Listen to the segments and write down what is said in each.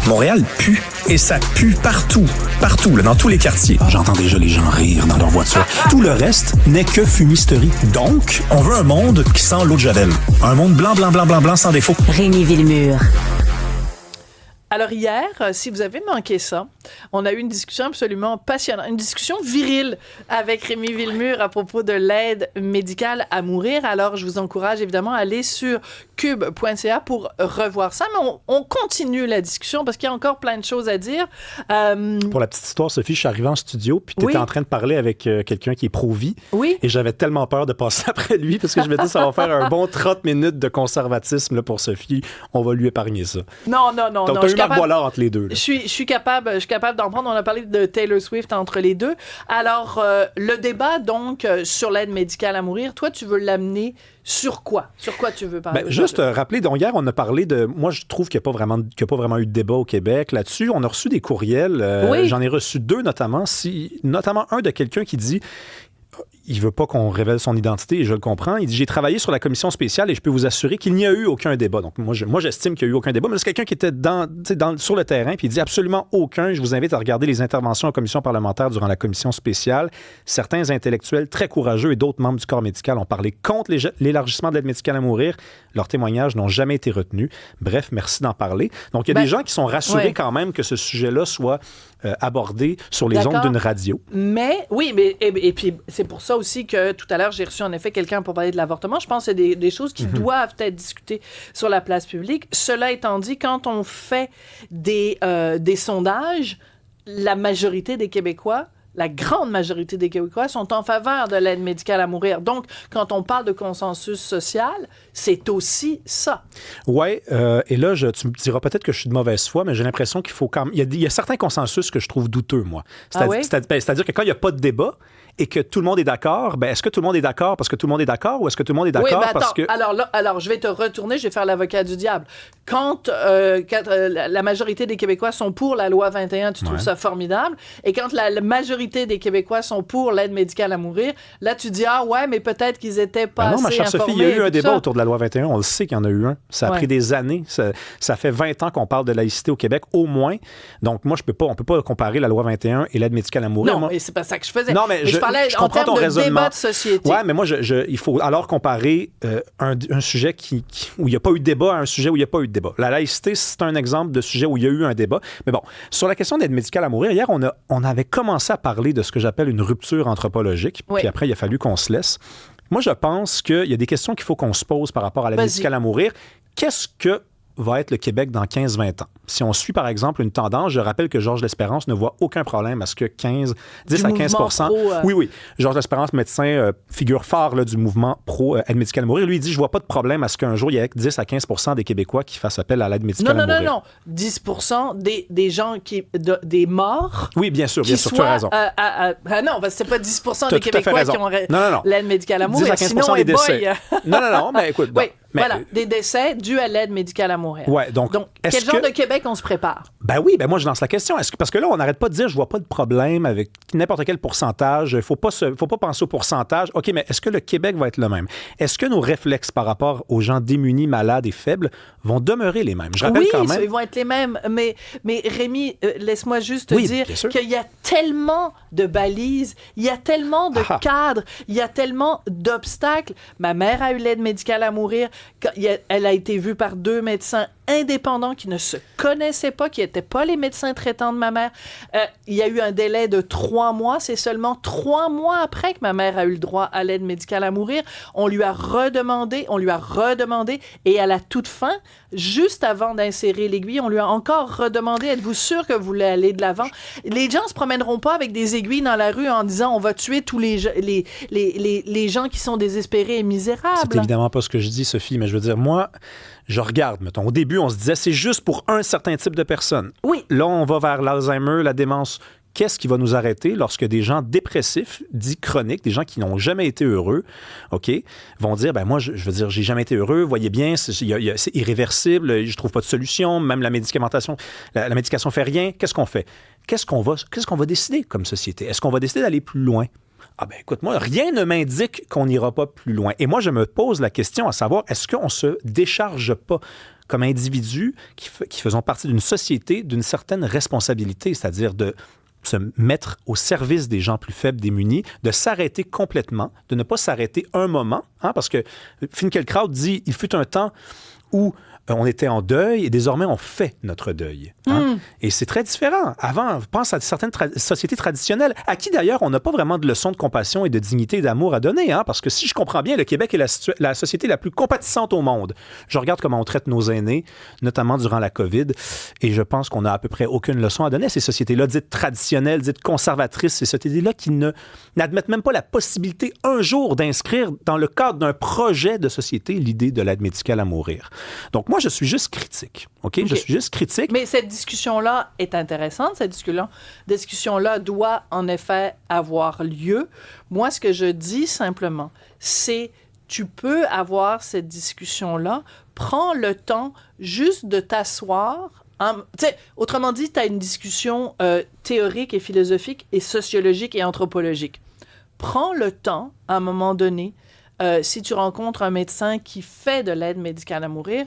Montréal pue. Et ça pue partout. Partout, là, dans tous les quartiers. J'entends déjà les gens rire dans leur voiture. Tout le reste n'est que fumisterie. Donc, on veut un monde qui sent l'eau de Javel. Un monde blanc, blanc, blanc, blanc, blanc, sans défaut. Rémi Villemure. Alors hier, si vous avez manqué ça, on a eu une discussion absolument passionnante, une discussion virile avec Rémi Villemure à propos de l'aide médicale à mourir. Alors, je vous encourage évidemment à aller sur cube.ca pour revoir ça. Mais on continue la discussion parce qu'il y a encore plein de choses à dire. Pour la petite histoire, Sophie, je suis arrivé en studio puis tu étais en train de parler avec quelqu'un qui est pro-vie. Oui. Et j'avais tellement peur de passer après lui parce que je me disais ça va faire un bon 30 minutes de conservatisme là, pour Sophie. On va lui épargner ça. Non. Donc, tu as eu Marc Boilard entre les deux. Là. Je suis capable d'en prendre. On a parlé de Taylor Swift entre les deux. Alors, le débat, donc, sur l'aide médicale à mourir, toi, tu veux l'amener sur quoi? Sur quoi tu veux parler? Juste rappeler, donc hier, on a parlé de... Moi, je trouve qu'il n'y a pas vraiment eu de débat au Québec là-dessus. On a reçu des courriels. Oui. J'en ai reçu 2 notamment. Notamment un de quelqu'un qui dit... Il veut pas qu'on révèle son identité et je le comprends. Il dit « J'ai travaillé sur la commission spéciale et je peux vous assurer qu'il n'y a eu aucun débat. » Donc, moi, j'estime qu'il n'y a eu aucun débat. Mais c'est quelqu'un qui était sur le terrain puis il dit « Absolument aucun. Je vous invite à regarder les interventions en commission parlementaire durant la commission spéciale. Certains intellectuels très courageux et d'autres membres du corps médical ont parlé contre l'élargissement de l'aide médicale à mourir. Leurs témoignages n'ont jamais été retenus. Bref, merci d'en parler. » Donc, il y a des gens qui sont rassurés quand même que ce sujet-là soit abordé sur les ondes d'une radio. Mais, oui, mais et puis c'est pour ça aussi que tout à l'heure, j'ai reçu en effet quelqu'un pour parler de l'avortement. Je pense que c'est des choses qui doivent être discutées sur la place publique. Cela étant dit, quand on fait des sondages, la majorité des Québécois, la grande majorité des Québécois sont en faveur de l'aide médicale à mourir. Donc, quand on parle de consensus social, c'est aussi ça. Oui, et là, tu me diras peut-être que je suis de mauvaise foi, mais j'ai l'impression qu'il faut quand même... Il y a certains consensus que je trouve douteux, moi. C'est-à-dire que quand il n'y a pas de débat et que tout le monde est d'accord, ben est-ce que tout le monde est d'accord parce que tout le monde est d'accord ou est-ce que tout le monde est d'accord parce que... Alors, je vais te retourner, je vais faire l'avocat du diable. Quand la majorité des Québécois sont pour la loi 21, tu trouves ça formidable. Et quand la majorité des Québécois sont pour l'aide médicale à mourir, là, tu dis, ah ouais, mais peut-être qu'ils étaient pas assez non, ma chère informés. Sophie, il y a eu un débat autour de la loi 21. On le sait qu'il y en a eu un. Ça a pris des années. Ça fait 20 ans qu'on parle de laïcité au Québec, au moins. Donc, moi, on peut pas comparer la loi 21 et l'aide médicale à mourir. Non, mais c'est pas ça que je faisais. Non, mais je parlais en termes de débat de société. Oui, mais moi, il faut alors comparer un sujet où il n'y a pas eu de débat à un sujet où il n'y a pas eu de débat. La laïcité, c'est un exemple de sujet où il y a eu un débat. Mais bon, sur la question d'aide médicale à mourir, hier, on avait commencé à parler de ce que j'appelle une rupture anthropologique. Puis après, il a fallu qu'on se laisse. Moi, je pense qu'il y a des questions qu'il faut qu'on se pose par rapport à l'aide médicale à mourir. Qu'est-ce que va être le Québec dans 15-20 ans? Si on suit, par exemple, une tendance, je rappelle que Georges Lespérance ne voit aucun problème à ce que 10 à 15 Oui. Georges Lespérance, médecin, figure phare là, du mouvement pro-aide médicale à mourir, lui, il dit « Je vois pas de problème à ce qu'un jour, il y ait 10 à 15 des Québécois qui fassent appel à l'aide médicale à mourir. » Non. 10 des gens des morts... Oui, bien sûr, tu as raison. Non, parce que c'est pas 10 des Québécois qui ont l'aide médicale à mourir. 10 à 15 sinon, des décès. Non, mais écoute... Oui. Voilà, des décès dus à l'aide médicale à mourir. Ouais, donc quel genre de Québec on se prépare? Ben oui, moi je lance la question. Parce que là, on n'arrête pas de dire je vois pas de problème avec n'importe quel pourcentage. Faut pas penser au pourcentage. OK, mais est-ce que le Québec va être le même? Est-ce que nos réflexes par rapport aux gens démunis, malades et faibles vont demeurer les mêmes? Je rappelle quand même... ils vont être les mêmes. Mais Rémi, laisse-moi juste te dire qu'il y a tellement de balises, il y a tellement de cadres, il y a tellement d'obstacles. Ma mère a eu l'aide médicale à mourir. Elle a été vue par 2 médecins indépendants qui ne se connaissaient pas, qui n'étaient pas les médecins traitants de ma mère. Il y a eu un délai de 3 mois. C'est seulement 3 mois après que ma mère a eu le droit à l'aide médicale à mourir. On lui a redemandé, et à la toute fin, juste avant d'insérer l'aiguille, on lui a encore redemandé, êtes-vous sûr que vous voulez aller de l'avant? Les gens ne se promèneront pas avec des aiguilles dans la rue en disant, on va tuer tous les gens qui sont désespérés et misérables. C'est évidemment pas ce que je dis, Sophie, mais je veux dire, moi... Je regarde, mettons, au début, on se disait, c'est juste pour un certain type de personnes. Oui. Là, on va vers l'Alzheimer, la démence. Qu'est-ce qui va nous arrêter lorsque des gens dépressifs, dits chroniques, des gens qui n'ont jamais été heureux, OK, vont dire, moi, je veux dire, j'ai jamais été heureux, voyez bien, c'est irréversible, je trouve pas de solution, même la médicamentation, la médication fait rien. Qu'est-ce qu'on fait? Qu'est-ce qu'on va décider comme société? Est-ce qu'on va décider d'aller plus loin? Écoute, moi, rien ne m'indique qu'on n'ira pas plus loin. Et moi, je me pose la question à savoir, est-ce qu'on se décharge pas comme individus qui faisons partie d'une société, d'une certaine responsabilité, c'est-à-dire de se mettre au service des gens plus faibles, démunis, de s'arrêter complètement, de ne pas s'arrêter un moment, hein, parce que Finkielkraut dit, il fut un temps où on était en deuil et désormais on fait notre deuil. Hein? Et c'est très différent. Avant, on pense à certaines sociétés traditionnelles, à qui d'ailleurs on n'a pas vraiment de leçons de compassion et de dignité et d'amour à donner. Hein? Parce que si je comprends bien, le Québec est la société la plus compatissante au monde. Je regarde comment on traite nos aînés, notamment durant la COVID, et je pense qu'on n'a à peu près aucune leçon à donner à ces sociétés-là, dites traditionnelles, dites conservatrices, ces sociétés-là qui n'admettent même pas la possibilité un jour d'inscrire dans le cadre d'un projet de société l'idée de l'aide médicale à mourir. Donc moi, je suis juste critique. OK? Je suis juste critique. Mais cette discussion-là est intéressante. Cette discussion-là doit en effet avoir lieu. Moi, ce que je dis simplement, c'est tu peux avoir cette discussion-là. Prends le temps juste de t'asseoir. Autrement dit, tu as une discussion théorique et philosophique et sociologique et anthropologique. Prends le temps, à un moment donné, si tu rencontres un médecin qui fait de l'aide médicale à mourir,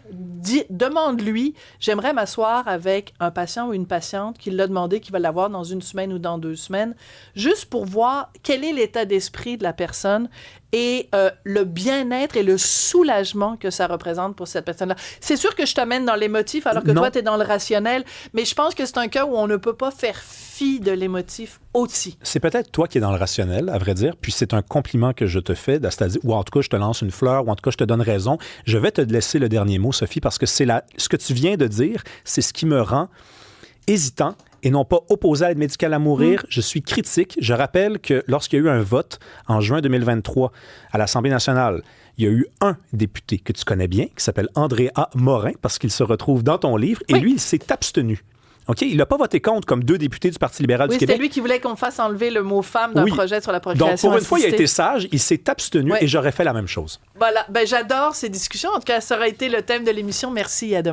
demande-lui, j'aimerais m'asseoir avec un patient ou une patiente qui l'a demandé, qui va l'avoir dans 1 semaine ou dans 2 semaines, juste pour voir quel est l'état d'esprit de la personne et le bien-être et le soulagement que ça représente pour cette personne-là. C'est sûr que je t'amène dans l'émotif alors que toi, tu es dans le rationnel, mais je pense que c'est un cas où on ne peut pas faire fi de l'émotif aussi. C'est peut-être toi qui es dans le rationnel, à vrai dire, puis c'est un compliment que je te fais, c'est-à-dire, ou en tout cas, je te lance une fleur, ou en tout cas, je te donne raison. Je vais te laisser le dernier mot, Sophie, parce que ce que tu viens de dire, c'est ce qui me rend hésitant et non pas opposé à l'aide médicale à mourir. Je suis critique. Je rappelle que lorsqu'il y a eu un vote en juin 2023 à l'Assemblée nationale, il y a eu un député que tu connais bien, qui s'appelle André A. Morin, parce qu'il se retrouve dans ton livre, et lui, il s'est abstenu. OK? Il n'a pas voté contre comme 2 députés du Parti libéral du Québec. Oui, c'était lui qui voulait qu'on fasse enlever le mot « femme » d'un projet sur la procréation assistée. Donc, pour une fois, il a été sage, il s'est abstenu et j'aurais fait la même chose. Voilà. Ben, j'adore ces discussions. En tout cas, ça aurait été le thème de l'émission. Merci et à demain.